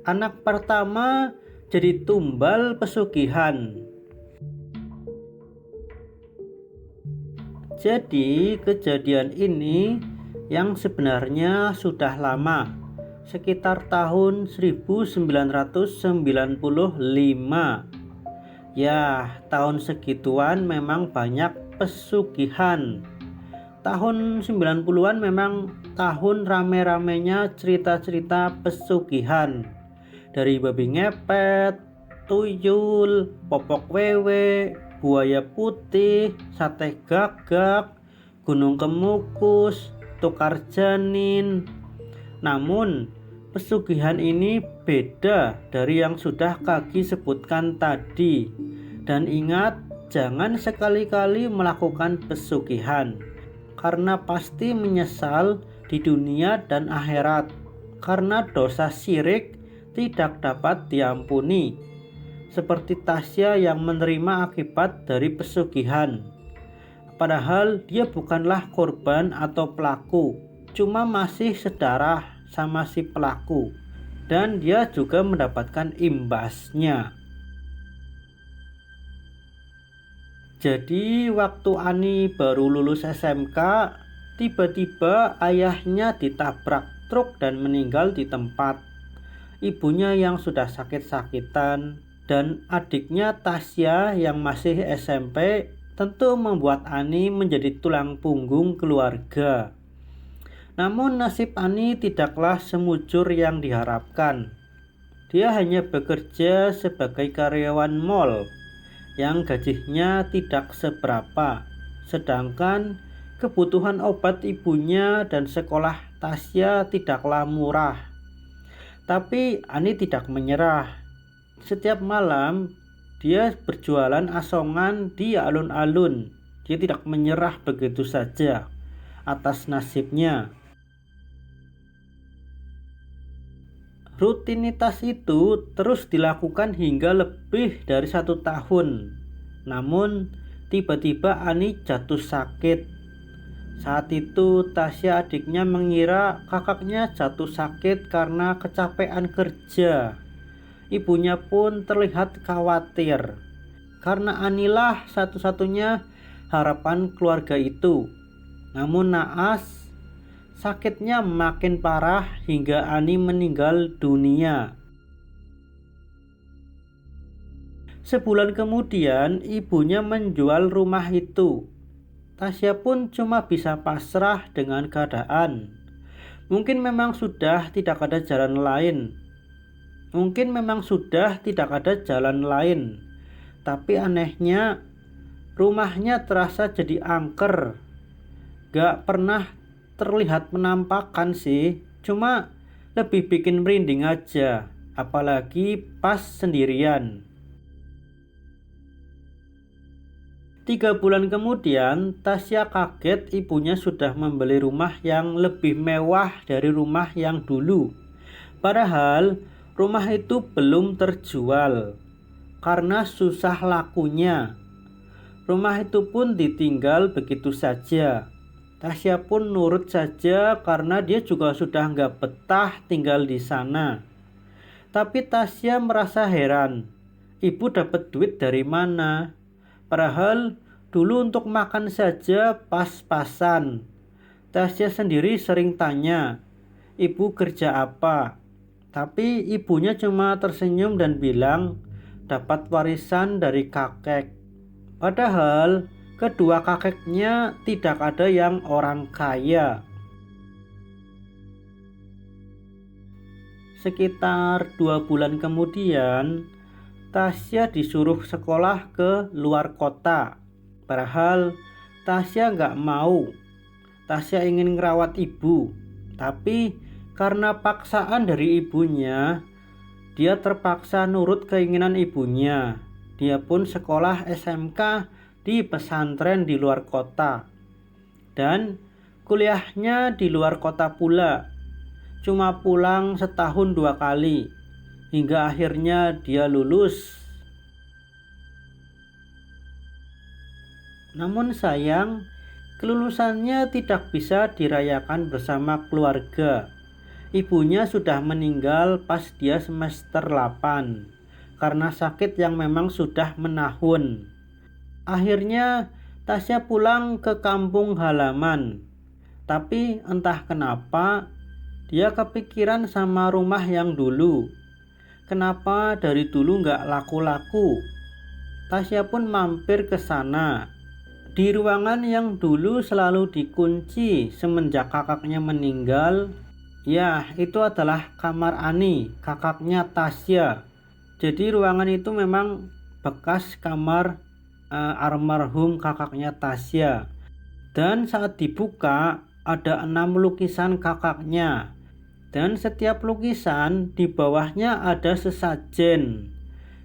Anak pertama jadi tumbal pesugihan. Jadi kejadian ini yang sebenarnya sudah lama, sekitar tahun 1995. Ya, tahun segituan memang banyak pesugihan. Tahun 90-an memang tahun rame-ramenya cerita-cerita pesugihan. Dari babi ngepet, tuyul, popok wewe, buaya putih, sate gagak, gunung kemukus, tukar janin. Namun, pesugihan ini beda dari yang sudah Kaki sebutkan tadi. Dan ingat, jangan sekali-kali melakukan pesugihan, karena pasti menyesal di dunia dan akhirat, karena dosa syirik tidak dapat diampuni. Seperti Tasya yang menerima akibat dari pesugihan. Padahal dia bukanlah korban atau pelaku, cuma masih sedarah sama si pelaku, dan dia juga mendapatkan imbasnya. Jadi waktu Ani baru lulus SMK, tiba-tiba ayahnya ditabrak truk dan meninggal di tempat. Ibunya yang sudah sakit-sakitan dan adiknya Tasya yang masih SMP tentu membuat Ani menjadi tulang punggung keluarga. Namun nasib Ani tidaklah semujur yang diharapkan. Dia hanya bekerja sebagai karyawan mall yang gajinya tidak seberapa, sedangkan kebutuhan obat ibunya dan sekolah Tasya tidaklah murah. Tapi Ani tidak menyerah. Setiap malam dia berjualan asongan di alun-alun. Dia tidak menyerah begitu saja atas nasibnya. Rutinitas itu terus dilakukan hingga lebih dari 1 tahun. Namun tiba-tiba Ani jatuh sakit. Saat itu Tasya adiknya mengira kakaknya jatuh sakit karena kecapean kerja. Ibunya pun terlihat khawatir, karena Anilah satu-satunya harapan keluarga itu. Namun naas, sakitnya makin parah hingga Ani meninggal dunia. Sebulan kemudian ibunya menjual rumah itu. Tasya pun cuma bisa pasrah dengan keadaan. Mungkin memang sudah tidak ada jalan lain. Tapi anehnya, rumahnya terasa jadi angker. Gak pernah terlihat menampakkan sih, cuma lebih bikin merinding aja, apalagi pas sendirian. 3 bulan kemudian, Tasya kaget ibunya sudah membeli rumah yang lebih mewah dari rumah yang dulu. Padahal rumah itu belum terjual karena susah lakunya. Rumah itu pun ditinggal begitu saja. Tasya pun nurut saja karena dia juga sudah nggak betah tinggal di sana. Tapi Tasya merasa heran, ibu dapat duit dari mana? Padahal dulu untuk makan saja pas-pasan. Tasya sendiri sering tanya, ibu kerja apa? Tapi ibunya cuma tersenyum dan bilang, dapat warisan dari kakek. Padahal kedua kakeknya tidak ada yang orang kaya. Sekitar 2 bulan kemudian, Tasya disuruh sekolah ke luar kota. Padahal Tasya nggak mau. Tasya ingin ngerawat ibu. Tapi karena paksaan dari ibunya, dia terpaksa nurut keinginan ibunya. Dia pun sekolah SMK di pesantren di luar kota. Dan kuliahnya di luar kota pula. Cuma pulang setahun 2 kali. Hingga akhirnya dia lulus. Namun sayang, kelulusannya tidak bisa dirayakan bersama keluarga. Ibunya sudah meninggal pas dia semester 8 karena sakit yang memang sudah menahun. Akhirnya Tasya pulang ke kampung halaman. Tapi entah kenapa dia kepikiran sama rumah yang dulu. Kenapa dari dulu nggak laku-laku? Tasya pun mampir ke sana. Di ruangan yang dulu selalu dikunci semenjak kakaknya meninggal, ya itu adalah kamar Ani, kakaknya Tasya. Jadi ruangan itu memang bekas kamar almarhum kakaknya Tasya. Dan saat dibuka ada 6 lukisan kakaknya. Dan setiap lukisan di bawahnya ada sesajen.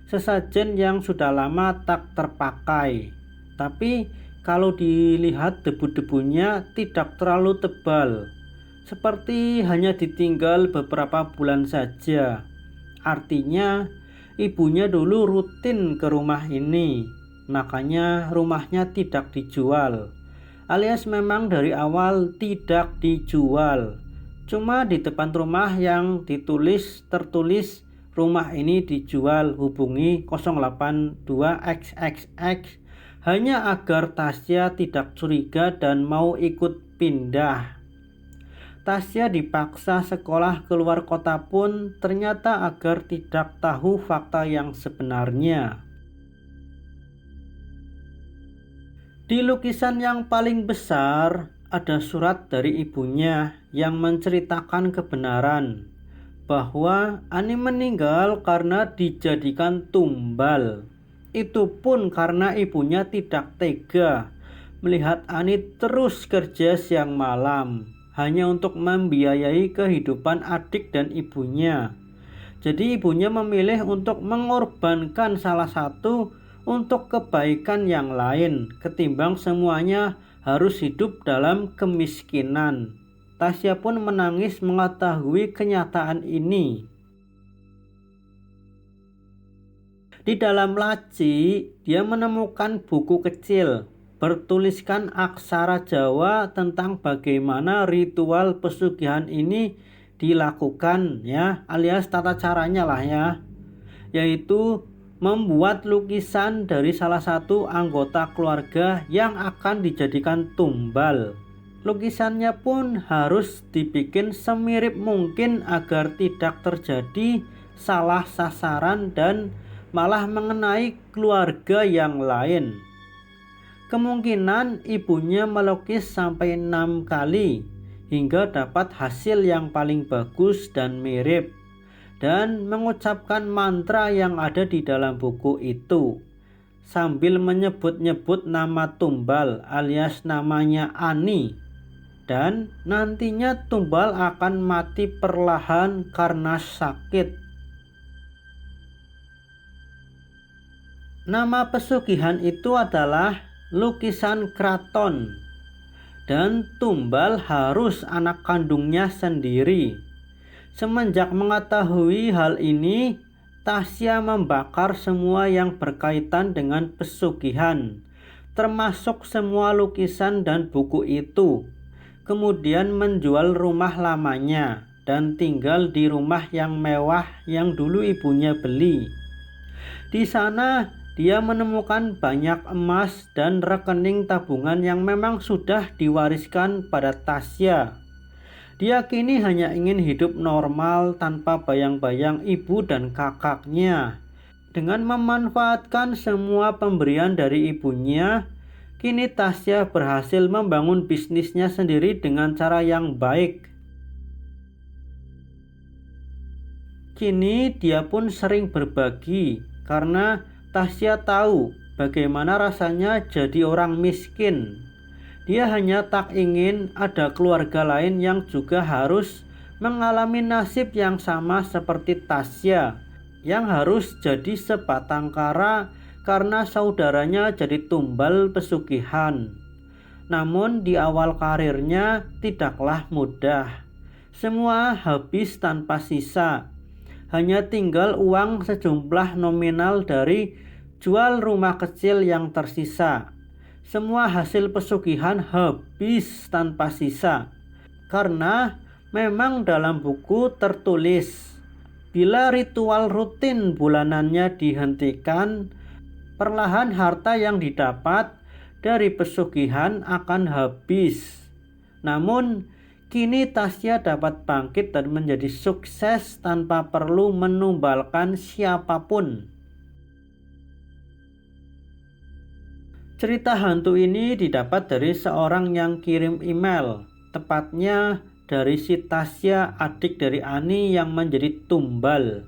Sesajen yang sudah lama tak terpakai. Tapi kalau dilihat debu-debunya tidak terlalu tebal. Seperti hanya ditinggal beberapa bulan saja. Artinya ibunya dulu rutin ke rumah ini. Makanya rumahnya tidak dijual. Alias memang dari awal tidak dijual. Cuma di depan rumah yang tertulis rumah ini dijual, hubungi 082XXX, hanya agar Tasya tidak curiga dan mau ikut pindah. Tasya dipaksa sekolah keluar kota pun ternyata agar tidak tahu fakta yang sebenarnya. Di lukisan yang paling besar ada surat dari ibunya yang menceritakan kebenaran bahwa Ani meninggal karena dijadikan tumbal. Itu pun karena ibunya tidak tega melihat Ani terus kerja siang malam hanya untuk membiayai kehidupan adik dan ibunya. Jadi ibunya memilih untuk mengorbankan salah satu untuk kebaikan yang lain ketimbang semuanya harus hidup dalam kemiskinan. Tasya pun menangis mengetahui kenyataan ini. Di dalam laci, dia menemukan buku kecil bertuliskan aksara Jawa tentang bagaimana ritual pesugihan ini dilakukan ya, alias tata caranya lah ya. Yaitu membuat lukisan dari salah satu anggota keluarga yang akan dijadikan tumbal. Lukisannya pun harus dibikin semirip mungkin agar tidak terjadi salah sasaran dan malah mengenai keluarga yang lain. Kemungkinan ibunya melukis sampai 6 kali hingga dapat hasil yang paling bagus dan mirip, dan mengucapkan mantra yang ada di dalam buku itu sambil menyebut-nyebut nama tumbal alias namanya Ani, dan nantinya tumbal akan mati perlahan karena sakit. Nama pesugihan itu adalah lukisan keraton, dan tumbal harus anak kandungnya sendiri. Semenjak mengetahui hal ini, Tasya membakar semua yang berkaitan dengan pesugihan, termasuk semua lukisan dan buku itu. Kemudian menjual rumah lamanya dan tinggal di rumah yang mewah yang dulu ibunya beli. Di sana dia menemukan banyak emas dan rekening tabungan yang memang sudah diwariskan pada Tasya. Dia kini hanya ingin hidup normal tanpa bayang-bayang ibu dan kakaknya. Dengan memanfaatkan semua pemberian dari ibunya, kini Tasya berhasil membangun bisnisnya sendiri dengan cara yang baik. Kini dia pun sering berbagi karena Tasya tahu bagaimana rasanya jadi orang miskin. Dia hanya tak ingin ada keluarga lain yang juga harus mengalami nasib yang sama seperti Tasya, yang harus jadi sebatang kara karena saudaranya jadi tumbal pesugihan. Namun di awal karirnya tidaklah mudah. Semua habis tanpa sisa. Hanya tinggal uang sejumlah nominal dari jual rumah kecil yang tersisa. Semua hasil pesugihan habis tanpa sisa. Karena Memang dalam buku tertulis, bila ritual rutin bulanannya dihentikan, perlahan harta yang didapat dari pesugihan akan habis. Namun, kini Tasya dapat bangkit dan menjadi sukses tanpa perlu menumbalkan siapapun. Cerita hantu ini didapat dari seorang yang kirim email, tepatnya dari si Tasya, adik dari Ani yang menjadi tumbal.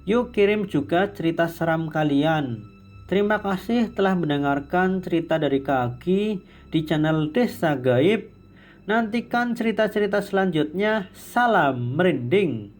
Yuk kirim juga cerita seram kalian. Terima kasih telah mendengarkan cerita dari Kak Agi di channel Desa Gaib. Nantikan cerita-cerita selanjutnya. Salam merinding.